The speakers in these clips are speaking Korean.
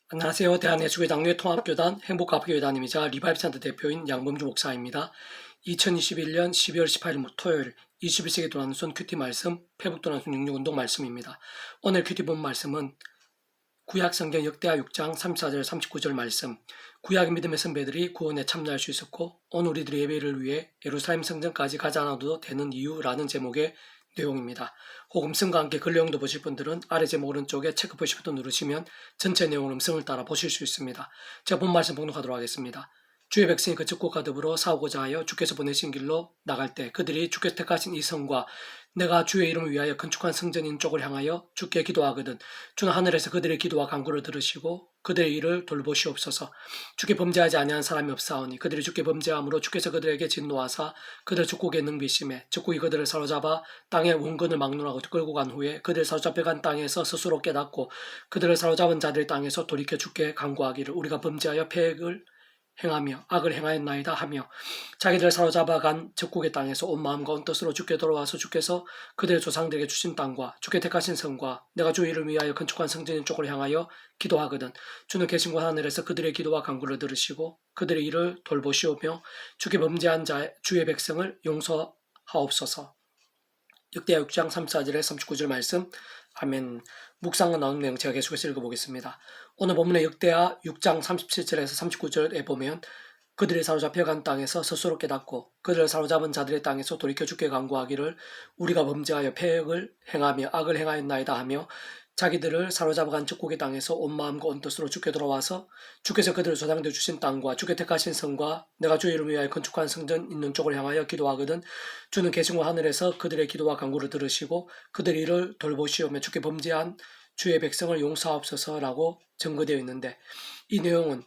안녕하세요. 대한예수교회 통합교단 행복가족교회단임이자 리바이브센터 대표인 양범주 목사입니다. 2021년 12월 18일 토요일 21세기 도난순 큐티 말씀 페북도난순 66운동 말씀입니다. 오늘 큐티 본 말씀은 구약성경 역대하 6장 34절 39절 말씀. 구약 믿음의 선배들이 구원에 참여할 수 있었고 오늘 우리들의 예배를 위해 예루살렘 성전까지 가지 않아도 되는 이유라는 제목의 내용입니다. 혹 음성과 함께 글 내용도 보실 분들은 아래 제목 오른쪽에 체크 표시 버튼 누르시면 전체 내용 음성을 따라 보실 수 있습니다. 제가 본 말씀 봉독하도록 하겠습니다. 주의 백성이 그 적국과 더불어 싸우고자 하여 주께서 보내신 길로 나갈 때 그들이 주께서 택하신 이 성과 내가 주의 이름을 위하여 건축한 성전인 쪽을 향하여 주께 기도하거든 주는 하늘에서 그들의 기도와 간구를 들으시고 그들의 일을 돌보시옵소서. 주께 범죄하지 아니한 사람이 없사오니 그들이 주께 범죄함으로 주께서 그들에게 진노하사 그들 적국에 능비심에 적국이 그들을 사로잡아 땅의 원근을 막론하고 끌고 간 후에 그들 사로잡혀간 땅에서 스스로 깨닫고 그들을 사로잡은 자들의 땅에서 돌이켜 주께 간구하기를 우리가 범죄하여 패액을 행하며 악을 행하였나이다 하며 자기들을 사로잡아간 적국의 땅에서 온 마음과 온 뜻으로 주께 돌아와서 주께서 그들의 조상들에게 주신 땅과 주께 택하신 성과 내가 주의 이름을 위하여 건축한 성전인 쪽을 향하여 기도하거든 주는 계신 곳 하늘에서 그들의 기도와 간구를 들으시고 그들의 일을 돌보시오며 주께 범죄한 자 주의 백성을 용서하옵소서. 역대하 6장 34절에 39절 말씀. 아멘. 묵상과 나오는 내용 제가 계속해서 읽어보겠습니다. 오늘 본문의 역대하 6장 37절에서 39절에 보면 그들이 사로잡혀간 땅에서 스스로 깨닫고 그들을 사로잡은 자들의 땅에서 돌이켜 주께 간구하기를 우리가 범죄하여 패역을 행하며 악을 행하였나이다 하며 자기들을 사로잡아간 적국의 땅에서 온 마음과 온 뜻으로 주께 돌아와서 주께서 그들을 조상되어 주신 땅과 주께 택하신 성과 내가 주의 이름을 위하여 건축한 성전 있는 쪽을 향하여 기도하거든 주는 계신 곳 하늘에서 그들의 기도와 간구를 들으시고 그들의 일을 돌보시오며 주께 범죄한 주의 백성을 용서하옵소서라고 증거되어 있는데 이 내용은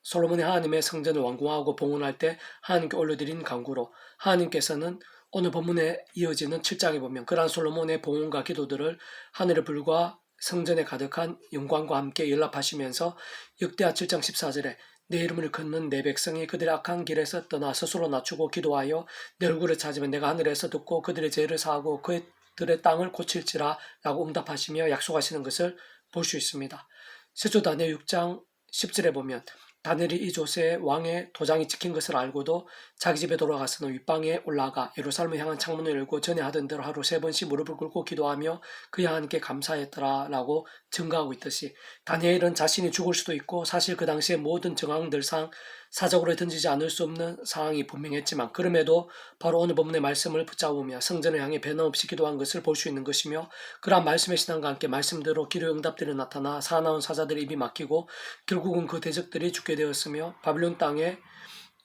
솔로몬이 하나님의 성전을 완공하고 봉헌할 때 하나님께 올려드린 간구로 하나님께서는 오늘 본문에 이어지는 7장에 보면 그러한 솔로몬의 봉헌과 기도들을 하늘의 불과 성전에 가득한 영광과 함께 연락하시면서 역대하 7장 14절에 내 이름을 걷는 내 백성이 그들의 악한 길에서 떠나 스스로 낮추고 기도하여 내 얼굴을 찾으면 내가 하늘에서 듣고 그들의 죄를 사하고 그들의 땅을 고칠지라 라고 응답하시며 약속하시는 것을 볼 수 있습니다. 세조 다니엘 6장 10절에 보면 다니엘이 이 조세의 왕의 도장이 찍힌 것을 알고도 자기 집에 돌아가서는 윗방에 올라가 예루살렘을 향한 창문을 열고 전에 하던 대로 하루 3번씩 무릎을 꿇고 기도하며 그 하나님께 감사했더라 라고 증거하고 있듯이 다니엘은 자신이 죽을 수도 있고 사실 그 당시의 모든 정황들상 사적으로 던지지 않을 수 없는 상황이 분명했지만 그럼에도 바로 오늘 본문의 말씀을 붙잡으며 성전을 향해 변함없이 기도한 것을 볼 수 있는 것이며 그러한 말씀의 신앙과 함께 말씀대로 기도 응답들이 나타나 사나운 사자들의 입이 막히고 결국은 그 대적들이 죽게 되었으며 바빌론 땅에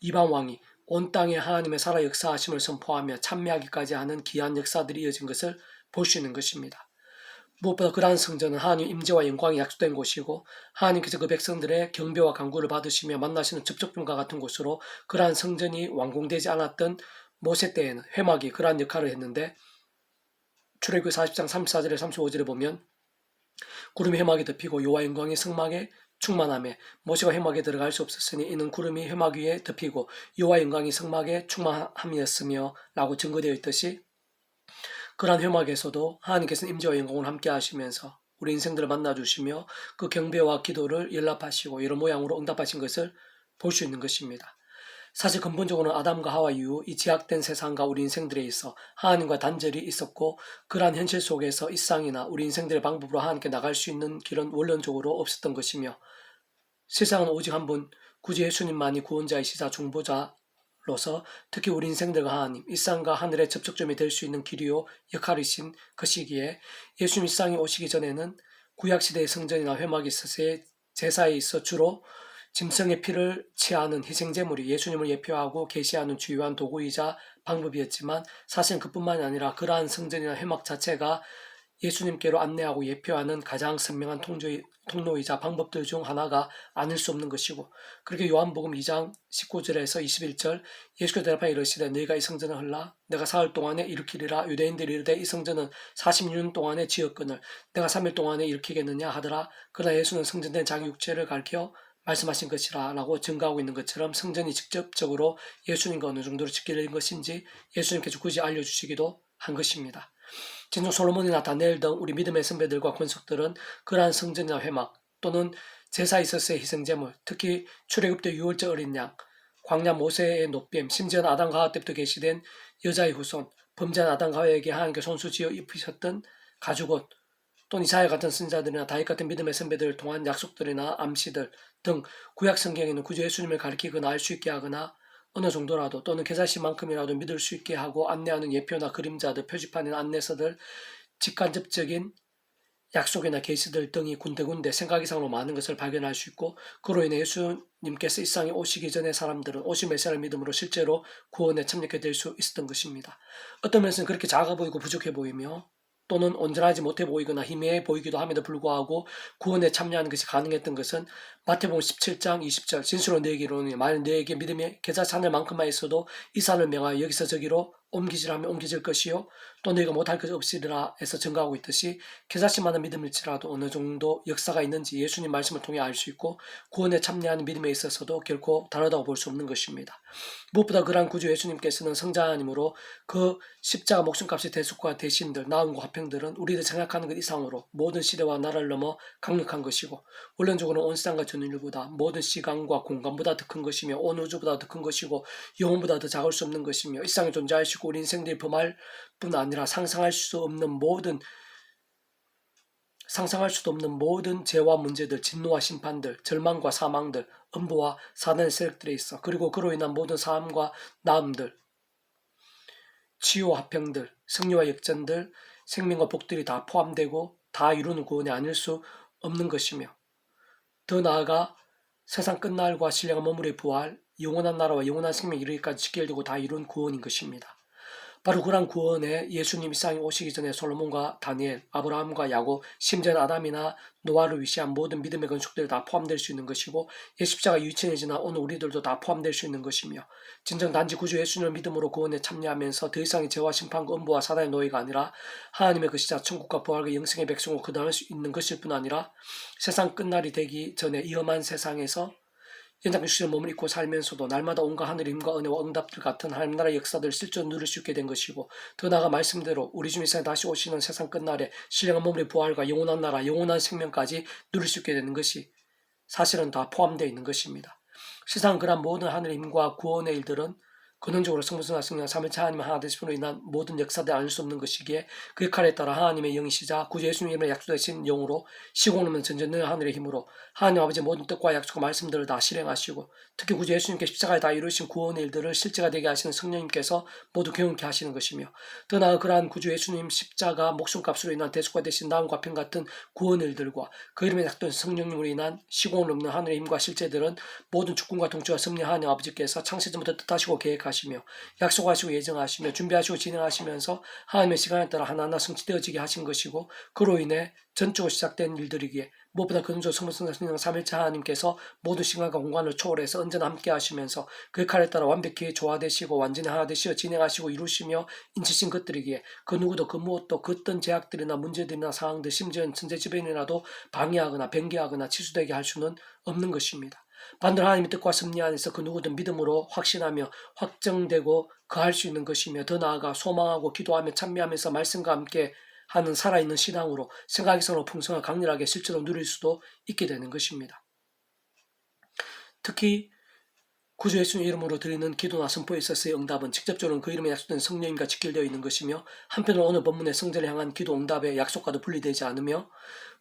이방 왕이 온 땅에 하나님의 살아 역사하심을 선포하며 찬미하기까지 하는 기이한 역사들이 이어진 것을 볼 수 있는 것입니다. 무엇보다 그러한 성전은 하나님 임재와 영광이 약속된 곳이고 하나님께서 그 백성들의 경배와 간구를 받으시며 만나시는 접촉점과 같은 곳으로 그러한 성전이 완공되지 않았던 모세 때에는 회막이 그러한 역할을 했는데 출애굽기 40장 34절에 35절에 보면 구름이 회막에 덮이고 여호와 영광이 성막에 충만하며 모세가 회막에 들어갈 수 없었으니 이는 구름이 회막 위에 덮이고 여호와 영광이 성막에 충만함이었으며 라고 증거되어 있듯이 그러한 회막에서도 하나님께서는 임재와 영광을 함께 하시면서 우리 인생들을 만나주시며 그 경배와 기도를 연락하시고 여러 모양으로 응답하신 것을 볼 수 있는 것입니다. 사실 근본적으로는 아담과 하와 이후 이 제약된 세상과 우리 인생들에 있어 하나님과 단절이 있었고 그러한 현실 속에서 일상이나 우리 인생들의 방법으로 하나님께 나갈 수 있는 길은 원론적으로 없었던 것이며 세상은 오직 한 분 구주 예수님만이 구원자이시자 중보자로서 특히 우리 인생들과 하나님, 일상과 하늘의 접촉점이 될 수 있는 길이요 역할이신 그 시기에 예수님 일상이 오시기 전에는 구약시대의 성전이나 회막이 있어서 제사에 있어 주로 짐승의 피를 취하는 희생제물이 예수님을 예표하고 계시하는 주요한 도구이자 방법이었지만 사실 그뿐만이 아니라 그러한 성전이나 회막 자체가 예수님께로 안내하고 예표하는 가장 선명한 통로이자 방법들 중 하나가 아닐 수 없는 것이고 그렇게 요한복음 2장 19절에서 21절 예수께서 대답하여 이르시되 너희가 이 성전을 헐라 내가 사흘 동안에 일으키리라 유대인들이 이르되 이 성전은 40년 동안에 지었거늘 내가 3일 동안에 일으키겠느냐 하더라. 그러나 예수는 성전된 자기 육체를 가리켜 말씀하신 것이라 라고 증거하고 있는 것처럼 성전이 직접적으로 예수님과 어느 정도로 지켜진 것인지 예수님께서 굳이 알려주시기도 한 것입니다. 진정 솔로몬이나 다니엘 등 우리 믿음의 선배들과 권속들은 그러한 성전이나 회막 또는 제사 있었어의 희생제물, 특히 출애굽때 유월절 어린 양, 광야 모세의 노뱀, 심지어는 아담과 하와 때부터 계시된 여자의 후손, 범죄한 아담과 하와에게 하나님께 손수지어 입히셨던 가죽옷, 또는 이사야 같은 선지자들이나 다윗 같은 믿음의 선배들을 통한 약속들이나 암시들 등 구약 성경에는 구주 예수님을 가리키거나 알 수 있게 하거나 어느 정도라도 또는 계사시만큼이라도 믿을 수 있게 하고 안내하는 예표나 그림자들, 표지판이나 안내서들, 직간접적인 약속이나 계시들 등이 군데군데 생각 이상으로 많은 것을 발견할 수 있고, 그로 인해 예수님께서 이 세상에 오시기 전에 사람들은 오신 메시아를 믿음으로 실제로 구원에 참여하게 될 수 있었던 것입니다. 어떤 면에서는 그렇게 작아 보이고 부족해 보이며 또는 온전하지 못해 보이거나 희미해 보이기도 함에도 불구하고 구원에 참여하는 것이 가능했던 것은 마태복음 17장 20절 진실로 너희에게 이르노니 만일 너희에게 믿음이 겨자씨 하늘만큼만 있어도 이 산을 명하여 여기서 저기로 옮기지라 하면 옮겨질 것이요 또 너희가 못할 것 없으리라 해서 증거하고 있듯이 겨자씨만한 믿음일지라도 어느 정도 역사가 있는지 예수님 말씀을 통해 알 수 있고 구원에 참여하는 믿음에 있어서도 결코 다르다고 볼 수 없는 것입니다. 무엇보다 그러한 구주 예수님께서는 성자님으로 그 십자가 목숨값의 대속과 대신들, 나음과 화평들은 우리들 생각하는 것 이상으로 모든 시대와 나라를 넘어 강력한 것이고 원론적으로 온 세상과 전 인류보다 모든 시간과 공간보다 더 큰 것이며 온 우주보다 더 큰 것이고 영혼보다 더 작을 수 없는 것이며 이 세상에 존재하시고 우리 인생들이 범할 뿐 아니라 상상할 수도 없는 모든 죄와 문제들, 진노와 심판들, 절망과 사망들, 음부와 사단의 세력들에 있어 그리고 그로 인한 모든 삶과 나음들, 치유와 화평들, 승리와 역전들, 생명과 복들이 다 포함되고 다 이루는 구원이 아닐 수 없는 것이며 더 나아가 세상 끝날과 신령한 머무리의 부활, 영원한 나라와 영원한 생명이 이르기까지 직결되고 다 이룬 구원인 것입니다. 바로 그러한 구원에 예수님이 이 세상에 오시기 전에 솔로몬과 다니엘, 아브라함과 야곱, 심지어는 아담이나 노아를 위시한 모든 믿음의 건축들이 다 포함될 수 있는 것이고 십자가 2000년 지난 오늘 우리들도 다 포함될 수 있는 것이며 진정 단지 구주 예수님을 믿음으로 구원에 참여하면서 더 이상의 죄와 심판과 음부와 사단의 노예가 아니라 하나님의 것이자 천국과 부활과 영생의 백성으로 거듭날 수 있는 것일 뿐 아니라 세상 끝날이 되기 전에 위험한 세상에서 현장 육신을 몸을 입고 살면서도 날마다 온갖 하늘의 힘과 은혜와 응답들 같은 하나님 나라의 역사들을 실제로 누릴 수 있게 된 것이고 더 나아가 말씀대로 우리 주 이사에 다시 오시는 세상 끝날에 신령한 몸의 부활과 영원한 나라, 영원한 생명까지 누릴 수 있게 되는 것이 사실은 다 포함되어 있는 것입니다. 세상 그런 모든 하늘의 힘과 구원의 일들은 근원적으로 성부성자 성령 삼위일체 하나님 하나 되심으로 인한 모든 역사들이 아닐 수 없는 것이기에 그 역할에 따라 하나님의 영이시자 구주 예수님의 이름으로 약속되신 영으로 시공을 없는 전전능한 하늘의 힘으로 하나님 아버지의 모든 뜻과 약속과 말씀들을 다 실행하시고 특히 구주 예수님께 십자가에 다 이루신 구원의 일들을 실제가 되게 하시는 성령님께서 모두 경험케 하시는 것이며 더 나아 그러한 구주 예수님 십자가 목숨값으로 인한 대속과 되신 나음과 평 같은 구원의 일들과 그 이름에 약속된 성령님으로 인한 시공을 없는 하늘의 힘과 실제들은 모든 주권과 통치와 섭리 하나님 아버지께서 창세전부터 뜻하시고 계획하시고 약속하시고 예정하시며 준비하시고 진행하시면서 하나님의 시간에 따라 하나하나 성취되어지게 하신 것이고 그로 인해 전적으로 시작된 일들이기에 무엇보다 근원적 성부성자 성령 삼위일체 하나님께서 모든 시간과 공간을 초월해서 언제나 함께 하시면서 그 역할에 따라 완벽히 조화되시고 완전히 하나 되시어 진행하시고 이루시며 인치신 것들이기에 그 누구도 그 무엇도 그 어떤 제약들이나 문제들이나 상황들 심지어는 천재지변이라도 방해하거나 변개하거나 취소되게 할 수는 없는 것입니다. 반대로 하나님의 뜻과 섭리 안에서 그 누구든 믿음으로 확신하며 확정되고 거할 수 있는 것이며 더 나아가 소망하고 기도하며 찬미하면서 말씀과 함께 하는 살아있는 신앙으로 생각 이상으로 풍성하고 강렬하게 실제로 누릴 수도 있게 되는 것입니다. 특히 구주 예수님 이름으로 드리는 기도나 선포에 있어서의 응답은 직접적으로 그 이름에 약속된 성령님과 직결되어 있는 것이며 한편으로 오늘 본문의 성전을 향한 기도 응답의 약속과도 분리되지 않으며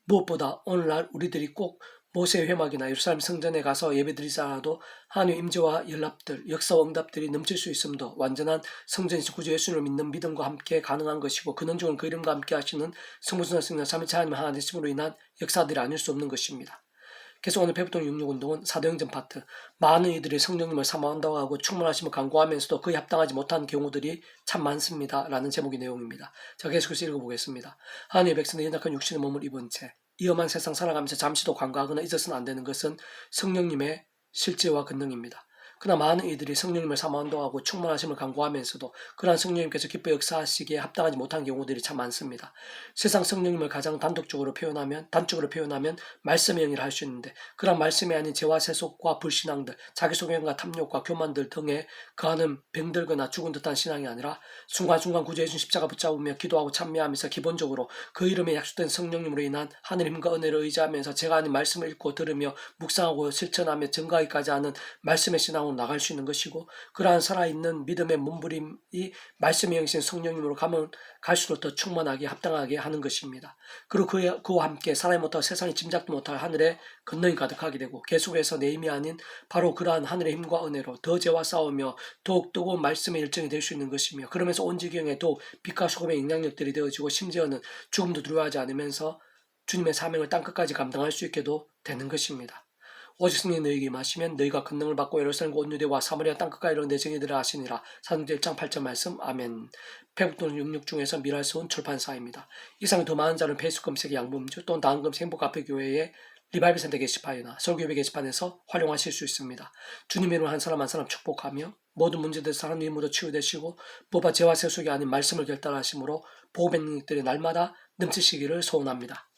무엇보다 오늘날 우리들이 꼭 모세의 회막이나 예루살렘 성전에 가서 예배드리지 않아도 하나님의 임재와 연락들, 역사와 응답들이 넘칠 수 있음도 완전한 성전에서 구주 예수님을 믿는 믿음과 함께 가능한 것이고 근원적으로 그 이름과 함께 하시는 성부성자 성령 삼위일체 하나님 하나 되심으로 인한 역사들이 아닐 수 없는 것입니다. 계속 오늘 페북동 66운동은 사도행전 파트 많은 이들이 성령님을 사모한다고 하고 충만하심을 간구하면서도 그에 합당하지 못한 경우들이 참 많습니다 라는 제목의 내용입니다. 자, 계속해서 읽어보겠습니다. 하나님의 백성의 연약한 육신의 몸을 입은 채 위험한 세상 살아가면서 잠시도 간과하거나 잊어서는 안 되는 것은 성령님의 실제와 권능입니다. 그러나 많은 이들이 성령님을 사모한다고 충만하심을 간구하면서도 그러한 성령님께서 기뻐 역사하시기에 합당하지 못한 경우들이 참 많습니다. 세상 성령님을 가장 단적으로 표현하면 말씀의 영이라 할 수 있는데, 그러한 말씀이 아닌 죄와 세속과 불신앙들, 자기소개과 탐욕과 교만들 등에 거하는 병들거나 죽은 듯한 신앙이 아니라 순간순간 구주해준 십자가 붙잡으며 기도하고 찬미하면서 기본적으로 그 이름에 약속된 성령님으로 인한 하늘의 힘과 은혜를 의지하면서 제가 아닌 말씀을 읽고 들으며 묵상하고 실천하며 증거하기까지 하는 말씀의 신앙으로 나갈 수 있는 것이고, 그러한 살아있는 믿음의 몸부림이 말씀의 영이신 성령님으로 가면 갈수록 더 충만하게 합당하게 하는 것입니다. 그리고 그와 함께 사람이 못하고 세상이 짐작도 못할 하늘의 권능이 가득하게 되고, 계속해서 내 힘이 아닌 바로 그러한 하늘의 힘과 은혜로 더 죄와 싸우며 더욱 뜨거운 말씀의 일정이 될 수 있는 것이며, 그러면서 온 지경에 더욱 빛과 소금의 영향력들이 되어지고, 심지어는 죽음도 두려워하지 않으면서 주님의 사명을 땅끝까지 감당할 수 있게도 되는 것입니다. 오직 성령이 너희에게 임하시면 너희가 권능을 받고 예루살렘과 온 유대와 사마리아 땅끝까지 이르러 내 증인되리라 하시니라. 사도행전 1장 8절 말씀. 아멘. 페북도는 66 중에서 미랄스온 출판사입니다. 이상 더 많은 자는 페이스북 검색에 양범주 또는 다음검색 행복카페교회의 리바이브 센터 게시판이나 설교회 게시판에서 활용하실 수 있습니다. 주님의 이름으로 한 사람 한 사람 축복하며 모든 문제들에서 하나님 이름으로 치유되시고 법과 죄와 세속이 아닌 말씀을 결단하심으로 보호백 능력들이 날마다 넘치시기를 소원합니다.